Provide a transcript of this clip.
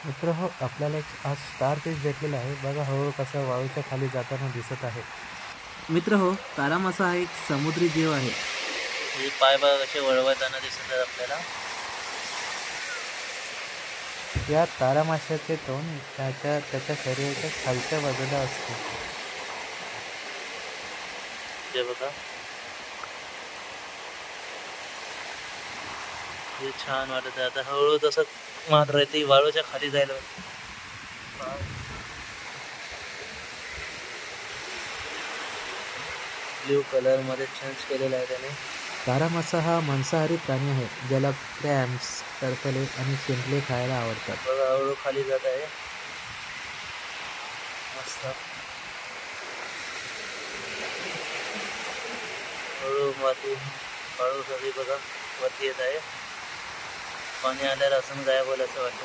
मित्र हो, आपल्याला एक आज स्टार फिश भेटलेला आहे. बघा हळू कसं वाळूच्या खाली जाताना दिसत आहे. मित्र हो, तारा मासा हा एक समुद्री जीव आहे. हे पाय बघा कसे वळवताना दिसत आहेत आपल्याला. या तारा माशाचे तोंड त्याच्या शरीराच्या खालच्या बाजूला असते. हे बघा, हे छान वाटत आहे. आता हळूहळू तसं मात्र ती वाळूच्या खाली जायला ब्ल्यू कलर मध्ये चेंज केलेला आहे त्याने. तारा मासा हा मांसाहारी प्राणी आहे, ज्याला क्रॅम्स, टरफले आणि शिंपले खायला आवडतात. बघा हळूहळू खाली जात आहे. मस्त. हळू माती हळू सगळी बघा वरती येत आहे. पाणी आल्यावर असं गायब होईल असं वाटतं.